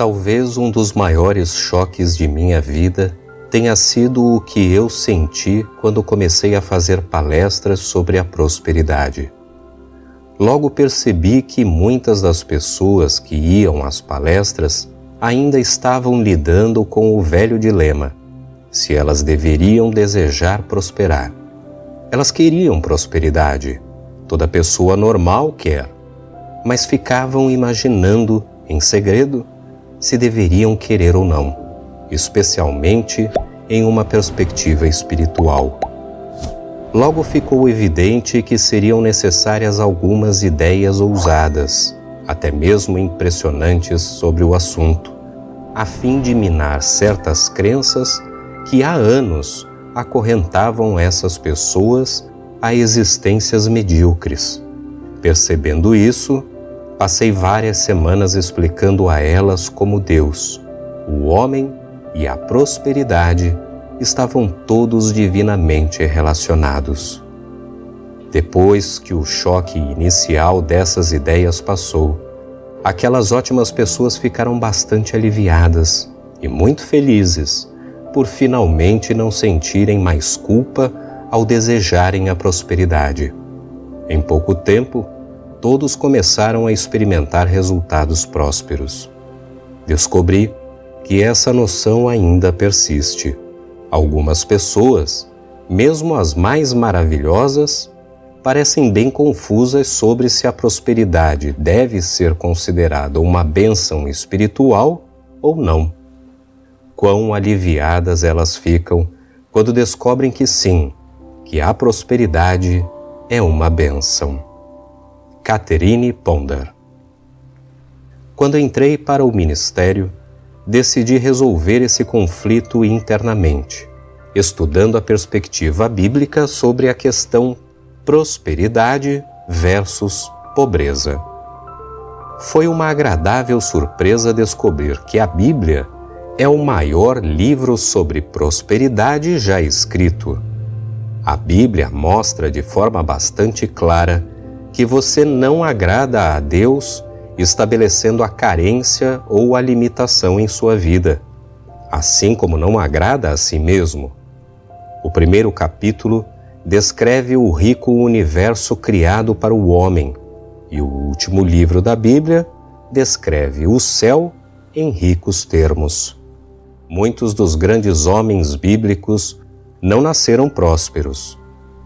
Talvez um dos maiores choques de minha vida tenha sido o que eu senti quando comecei a fazer palestras sobre a prosperidade. Logo percebi que muitas das pessoas que iam às palestras ainda estavam lidando com o velho dilema, se elas deveriam desejar prosperar. Elas queriam prosperidade, toda pessoa normal quer, mas ficavam imaginando, em segredo, se deveriam querer ou não, especialmente em uma perspectiva espiritual. Logo ficou evidente que seriam necessárias algumas ideias ousadas, até mesmo impressionantes sobre o assunto, a fim de minar certas crenças que há anos acorrentavam essas pessoas a existências medíocres. Percebendo isso, passei várias semanas explicando a elas como Deus, o homem e a prosperidade estavam todos divinamente relacionados. Depois que o choque inicial dessas ideias passou, aquelas ótimas pessoas ficaram bastante aliviadas e muito felizes por finalmente não sentirem mais culpa ao desejarem a prosperidade. Em pouco tempo, todos começaram a experimentar resultados prósperos. Descobri que essa noção ainda persiste. Algumas pessoas, mesmo as mais maravilhosas, parecem bem confusas sobre se a prosperidade deve ser considerada uma bênção espiritual ou não. Quão aliviadas elas ficam quando descobrem que sim, que a prosperidade é uma bênção. Catherine Ponder. Quando entrei para o ministério, decidi resolver esse conflito internamente, estudando a perspectiva bíblica sobre a questão prosperidade versus pobreza. Foi uma agradável surpresa descobrir que a Bíblia é o maior livro sobre prosperidade já escrito. A Bíblia mostra de forma bastante clara que você não agrada a Deus estabelecendo a carência ou a limitação em sua vida, assim como não agrada a si mesmo. O primeiro capítulo descreve o rico universo criado para o homem, e o último livro da Bíblia descreve o céu em ricos termos. Muitos dos grandes homens bíblicos não nasceram prósperos,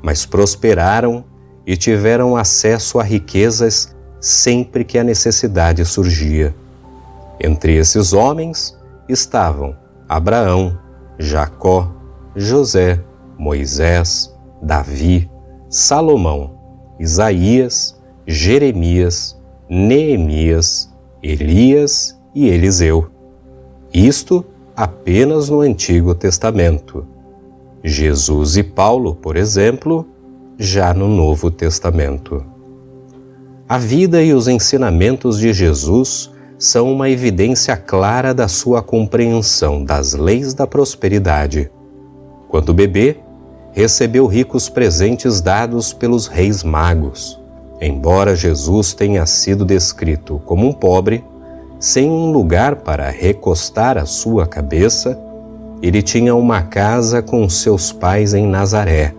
mas prosperaram e tiveram acesso a riquezas sempre que a necessidade surgia. Entre esses homens estavam Abraão, Jacó, José, Moisés, Davi, Salomão, Isaías, Jeremias, Neemias, Elias e Eliseu. Isto apenas no Antigo Testamento. Jesus e Paulo, por exemplo, já no Novo Testamento. A vida e os ensinamentos de Jesus são uma evidência clara da sua compreensão das leis da prosperidade. Quando bebê, recebeu ricos presentes dados pelos reis magos. Embora Jesus tenha sido descrito como um pobre, sem um lugar para recostar a sua cabeça, ele tinha uma casa com seus pais em Nazaré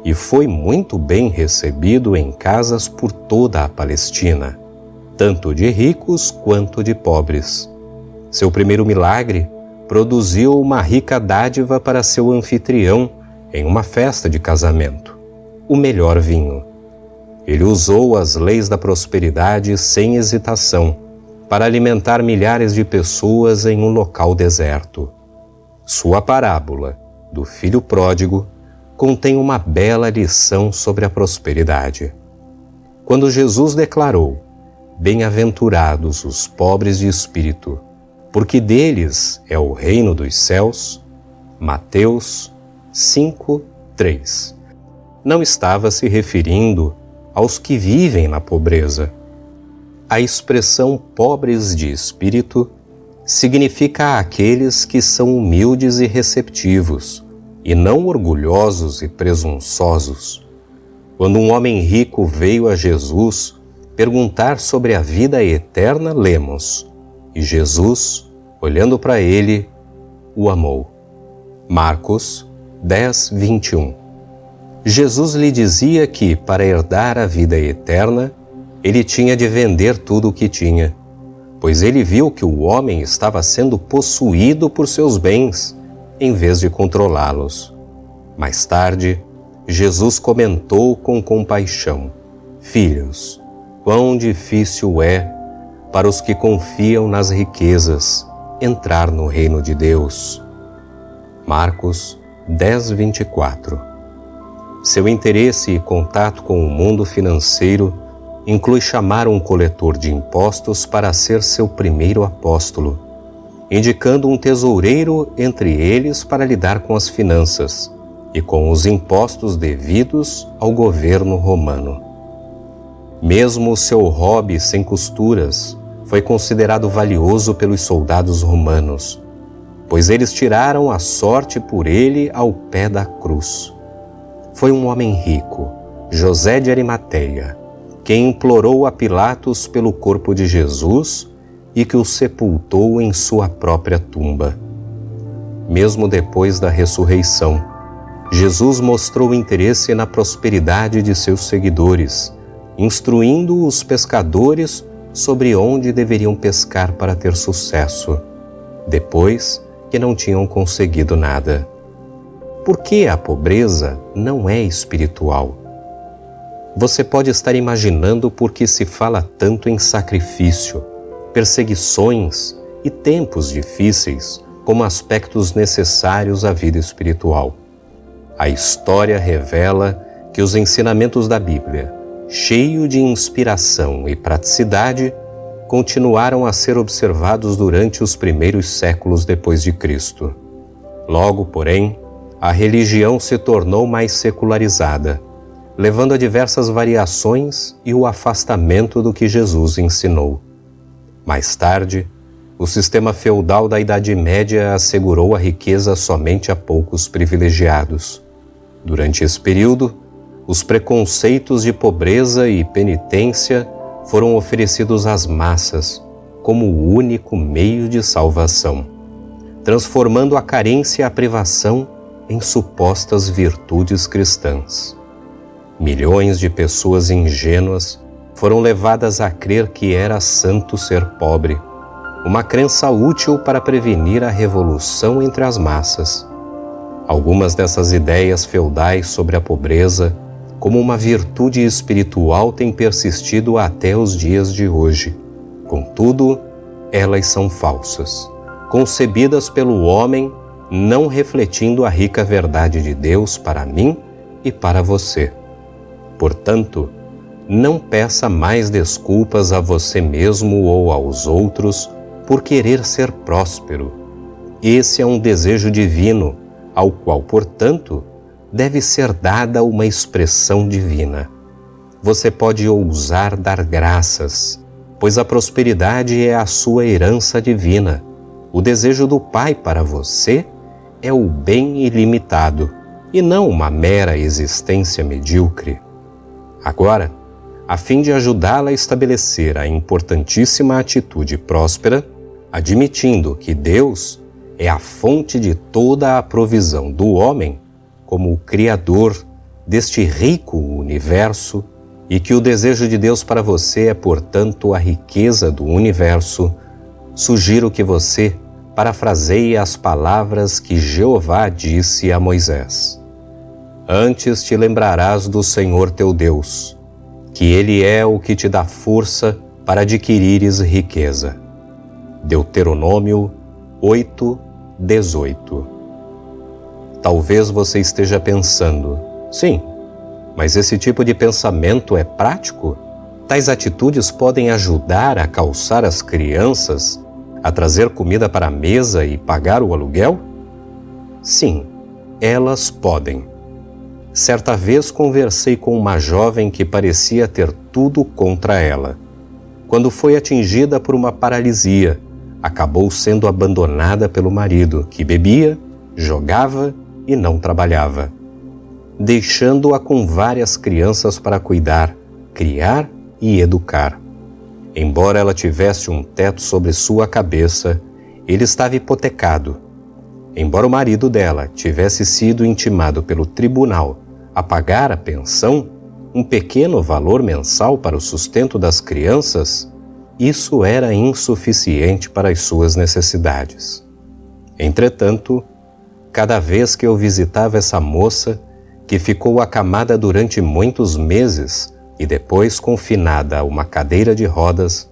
e foi muito bem recebido em casas por toda a Palestina, tanto de ricos quanto de pobres. Seu primeiro milagre produziu uma rica dádiva para seu anfitrião em uma festa de casamento, o melhor vinho. Ele usou as leis da prosperidade sem hesitação para alimentar milhares de pessoas em um local deserto. Sua parábola do filho pródigo contém uma bela lição sobre a prosperidade. Quando Jesus declarou: "Bem-aventurados os pobres de espírito, porque deles é o reino dos céus", Mateus 5:3, não estava se referindo aos que vivem na pobreza. A expressão pobres de espírito significa aqueles que são humildes e receptivos, e não orgulhosos e presunçosos. Quando um homem rico veio a Jesus perguntar sobre a vida eterna, lemos: "E Jesus olhando para ele, o amou. Marcos 10, 21. Jesus lhe dizia que, para herdar a vida eterna, ele tinha de vender tudo o que tinha, pois ele viu que o homem estava sendo possuído por seus bens, em vez de controlá-los. Mais tarde, Jesus comentou com compaixão: Filhos, quão difícil é para os que confiam nas riquezas entrar no reino de Deus. Marcos 10, 24. Seu interesse e contato com o mundo financeiro inclui chamar um coletor de impostos para ser seu primeiro apóstolo, indicando um tesoureiro entre eles para lidar com as finanças e com os impostos devidos ao governo romano. Mesmo o seu hobby sem costuras foi considerado valioso pelos soldados romanos, pois eles tiraram a sorte por ele ao pé da cruz. Foi um homem rico, José de Arimateia, quem implorou a Pilatos pelo corpo de Jesus e que o sepultou em sua própria tumba. Mesmo depois da ressurreição, Jesus mostrou interesse na prosperidade de seus seguidores, instruindo os pescadores sobre onde deveriam pescar para ter sucesso, depois que não tinham conseguido nada. Por que a pobreza não é espiritual? Você pode estar imaginando por que se fala tanto em sacrifício, perseguições e tempos difíceis como aspectos necessários à vida espiritual. A história revela que os ensinamentos da Bíblia, cheio de inspiração e praticidade, continuaram a ser observados durante os primeiros séculos depois de Cristo. Logo, porém, a religião se tornou mais secularizada, levando a diversas variações e o afastamento do que Jesus ensinou. Mais tarde, o sistema feudal da Idade Média assegurou a riqueza somente a poucos privilegiados. Durante esse período, os preconceitos de pobreza e penitência foram oferecidos às massas como o único meio de salvação, transformando a carência e a privação em supostas virtudes cristãs. Milhões de pessoas ingênuas foram levadas a crer que era santo ser pobre, uma crença útil para prevenir a revolução entre as massas. Algumas dessas ideias feudais sobre a pobreza como uma virtude espiritual têm persistido até os dias de hoje. Contudo, elas são falsas, concebidas pelo homem, não refletindo a rica verdade de Deus para mim e para você. Portanto, não peça mais desculpas a você mesmo ou aos outros por querer ser próspero. Esse é um desejo divino, ao qual, portanto, deve ser dada uma expressão divina. Você pode ousar dar graças, pois a prosperidade é a sua herança divina. O desejo do Pai para você é o bem ilimitado, e não uma mera existência medíocre. Agora, a fim de ajudá-la a estabelecer a importantíssima atitude próspera, admitindo que Deus é a fonte de toda a provisão do homem, como o Criador deste rico universo, e que o desejo de Deus para você é, portanto, a riqueza do universo, sugiro que você parafraseie as palavras que Jeová disse a Moisés. Antes te lembrarás do Senhor teu Deus, que Ele é o que te dá força para adquirires riqueza. Deuteronômio 8, 18. Talvez você esteja pensando, sim, mas esse tipo de pensamento é prático? Tais atitudes podem ajudar a calçar as crianças, a trazer comida para a mesa e pagar o aluguel? Sim, elas podem. Certa vez conversei com uma jovem que parecia ter tudo contra ela. Quando foi atingida por uma paralisia, acabou sendo abandonada pelo marido, que bebia, jogava e não trabalhava, deixando-a com várias crianças para cuidar, criar e educar. Embora ela tivesse um teto sobre sua cabeça, ele estava hipotecado. Embora o marido dela tivesse sido intimado pelo tribunal a pagar a pensão, um pequeno valor mensal para o sustento das crianças, isso era insuficiente para as suas necessidades. Entretanto, cada vez que eu visitava essa moça, que ficou acamada durante muitos meses e depois confinada a uma cadeira de rodas,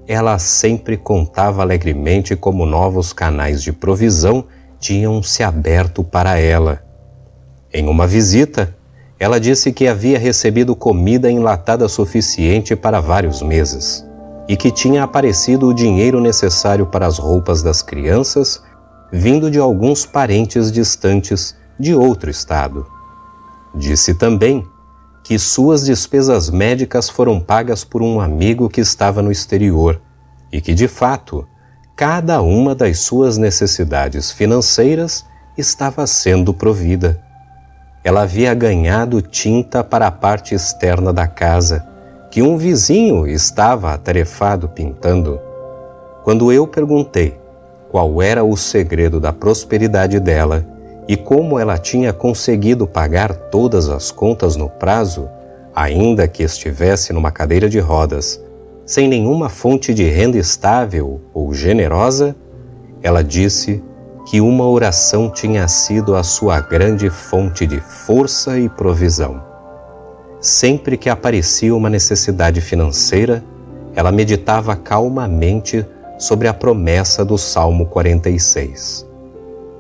ela sempre contava alegremente como novos canais de provisão tinham se aberto para ela. Em uma visita, ela disse que havia recebido comida enlatada suficiente para vários meses e que tinha aparecido o dinheiro necessário para as roupas das crianças vindo de alguns parentes distantes de outro estado. Disse também que suas despesas médicas foram pagas por um amigo que estava no exterior e que, de fato, cada uma das suas necessidades financeiras estava sendo provida. Ela havia ganhado tinta para a parte externa da casa, que um vizinho estava atarefado pintando. Quando eu perguntei qual era o segredo da prosperidade dela e como ela tinha conseguido pagar todas as contas no prazo, ainda que estivesse numa cadeira de rodas, sem nenhuma fonte de renda estável ou generosa, ela disse que uma oração tinha sido a sua grande fonte de força e provisão. Sempre que aparecia uma necessidade financeira, ela meditava calmamente sobre a promessa do Salmo 46.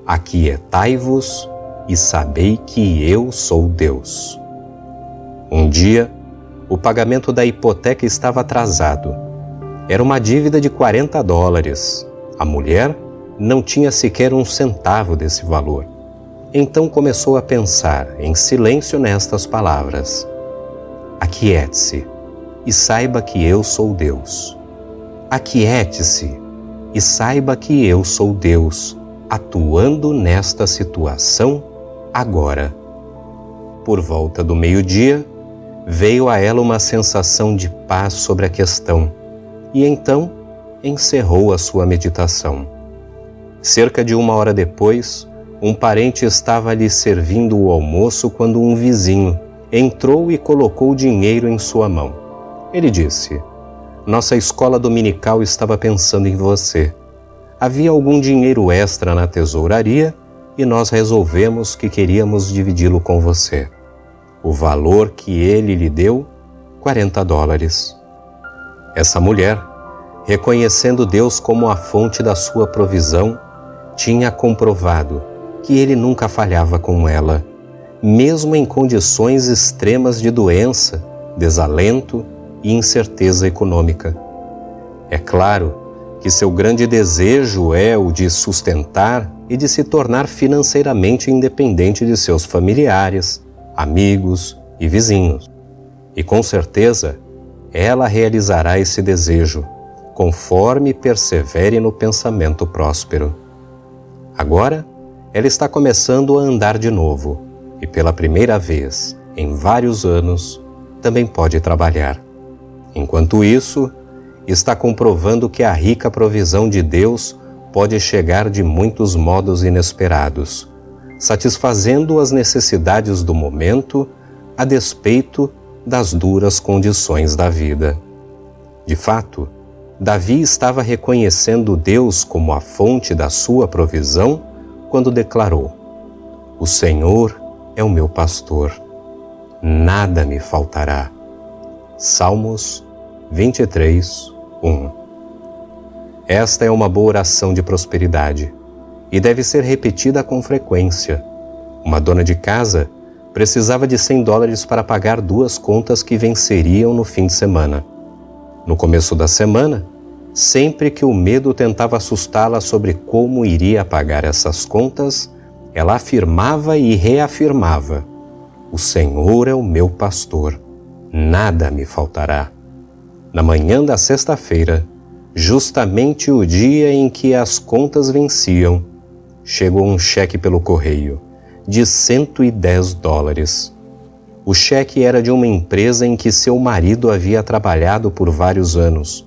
Aquietai-vos e sabei que eu sou Deus. Um dia, o pagamento da hipoteca estava atrasado. Era uma dívida de $40. A mulher não tinha sequer um centavo desse valor. Então começou a pensar em silêncio nestas palavras: Aquiete-se e saiba que eu sou Deus. Aquiete-se e saiba que eu sou Deus, atuando nesta situação agora. Por volta do meio-dia, veio a ela uma sensação de paz sobre a questão e então encerrou a sua meditação. Cerca de 1 hora depois, um parente estava lhe servindo o almoço quando um vizinho entrou e colocou dinheiro em sua mão. Ele disse: Nossa escola dominical estava pensando em você. Havia algum dinheiro extra na tesouraria e nós resolvemos que queríamos dividi-lo com você. O valor que ele lhe deu, $40. Essa mulher, reconhecendo Deus como a fonte da sua provisão, tinha comprovado que ele nunca falhava com ela, mesmo em condições extremas de doença, desalento e incerteza econômica. É claro que seu grande desejo é o de sustentar e de se tornar financeiramente independente de seus familiares, amigos e vizinhos. E com certeza, ela realizará esse desejo, conforme persevere no pensamento próspero. Agora, ela está começando a andar de novo e, pela primeira vez em vários anos, também pode trabalhar. Enquanto isso, está comprovando que a rica provisão de Deus pode chegar de muitos modos inesperados, satisfazendo as necessidades do momento a despeito das duras condições da vida. De fato, Davi estava reconhecendo Deus como a fonte da sua provisão quando declarou: O Senhor é o meu pastor, nada me faltará. Salmos 23, 1. Esta é uma boa oração de prosperidade e deve ser repetida com frequência. Uma dona de casa precisava de $100 para pagar 2 contas que venceriam no fim de semana. No começo da semana, sempre que o medo tentava assustá-la sobre como iria pagar essas contas, ela afirmava e reafirmava: O Senhor é o meu pastor, nada me faltará. Na manhã da sexta-feira, justamente o dia em que as contas venciam, chegou um cheque pelo correio de $110. O cheque era de uma empresa em que seu marido havia trabalhado por vários anos.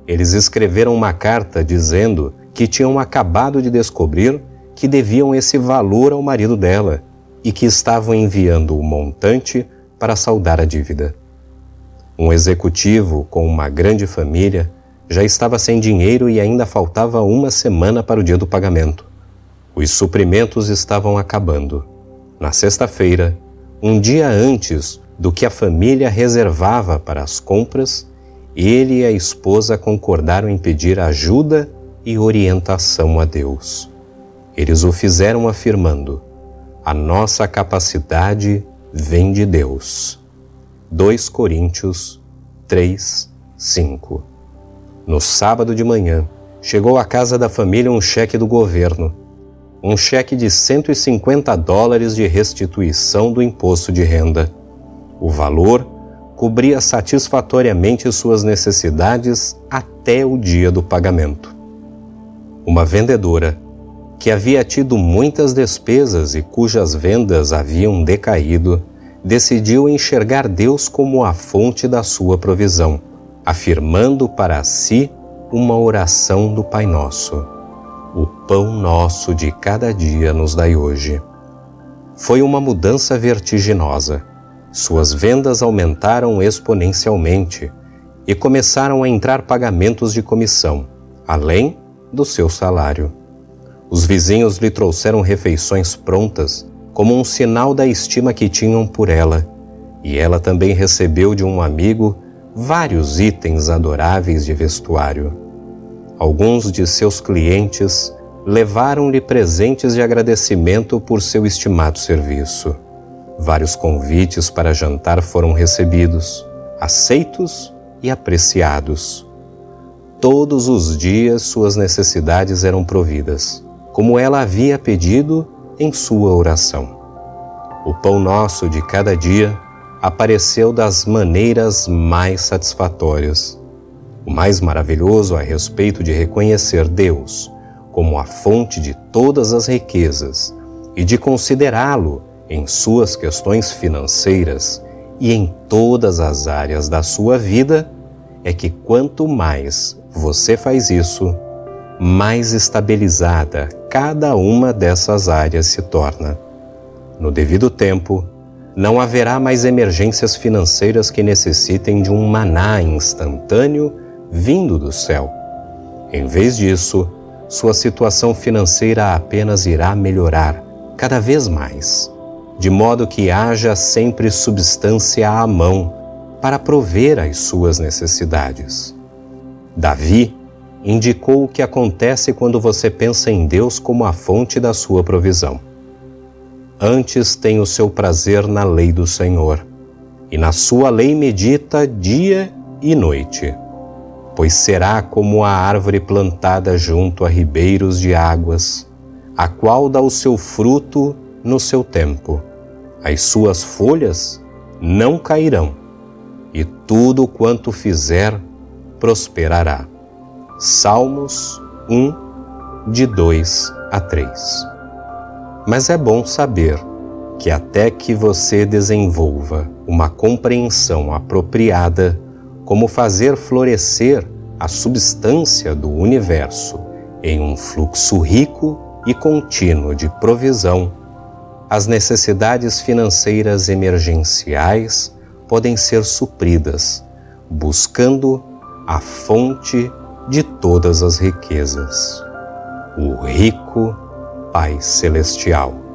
Eles escreveram uma carta dizendo que tinham acabado de descobrir que deviam esse valor ao marido dela e que estavam enviando o montante para saldar a dívida. Um executivo com uma grande família já estava sem dinheiro e ainda faltava uma semana para o dia do pagamento. Os suprimentos estavam acabando. Na sexta-feira, um dia antes do que a família reservava para as compras, ele e a esposa concordaram em pedir ajuda e orientação a Deus. Eles o fizeram afirmando: a nossa capacidade vem de Deus. 2 Coríntios 3, 5. No sábado de manhã, chegou à casa da família um cheque do governo, um cheque de $150 de restituição do imposto de renda. O valor cobria satisfatoriamente suas necessidades até o dia do pagamento. Uma vendedora, que havia tido muitas despesas e cujas vendas haviam decaído, decidiu enxergar Deus como a fonte da sua provisão, afirmando para si uma oração do Pai Nosso: o pão nosso de cada dia nos dai hoje. Foi uma mudança vertiginosa. Suas vendas aumentaram exponencialmente e começaram a entrar pagamentos de comissão, além do seu salário. Os vizinhos lhe trouxeram refeições prontas como um sinal da estima que tinham por ela, e ela também recebeu de um amigo vários itens adoráveis de vestuário. Alguns de seus clientes levaram-lhe presentes de agradecimento por seu estimado serviço. Vários convites para jantar foram recebidos, aceitos e apreciados. Todos os dias suas necessidades eram providas, como ela havia pedido em sua oração. O pão nosso de cada dia apareceu das maneiras mais satisfatórias. O mais maravilhoso a respeito de reconhecer Deus como a fonte de todas as riquezas e de considerá-lo em suas questões financeiras e em todas as áreas da sua vida é que quanto mais você faz isso, mais estabilizada cada uma dessas áreas se torna. No devido tempo, não haverá mais emergências financeiras que necessitem de um maná instantâneo vindo do céu. Em vez disso, sua situação financeira apenas irá melhorar cada vez mais, de modo que haja sempre substância à mão para prover as suas necessidades. Davi indicou o que acontece quando você pensa em Deus como a fonte da sua provisão. Antes tem o seu prazer na lei do Senhor, e na sua lei medita dia e noite. Pois será como a árvore plantada junto a ribeiros de águas, a qual dá o seu fruto no seu tempo. As suas folhas não cairão, e tudo quanto fizer prosperará. Salmos 1, de 2 a 3. Mas é bom saber que até que você desenvolva uma compreensão apropriada como fazer florescer a substância do universo em um fluxo rico e contínuo de provisão, as necessidades financeiras emergenciais podem ser supridas, buscando a fonte de todas as riquezas, o rico Pai Celestial.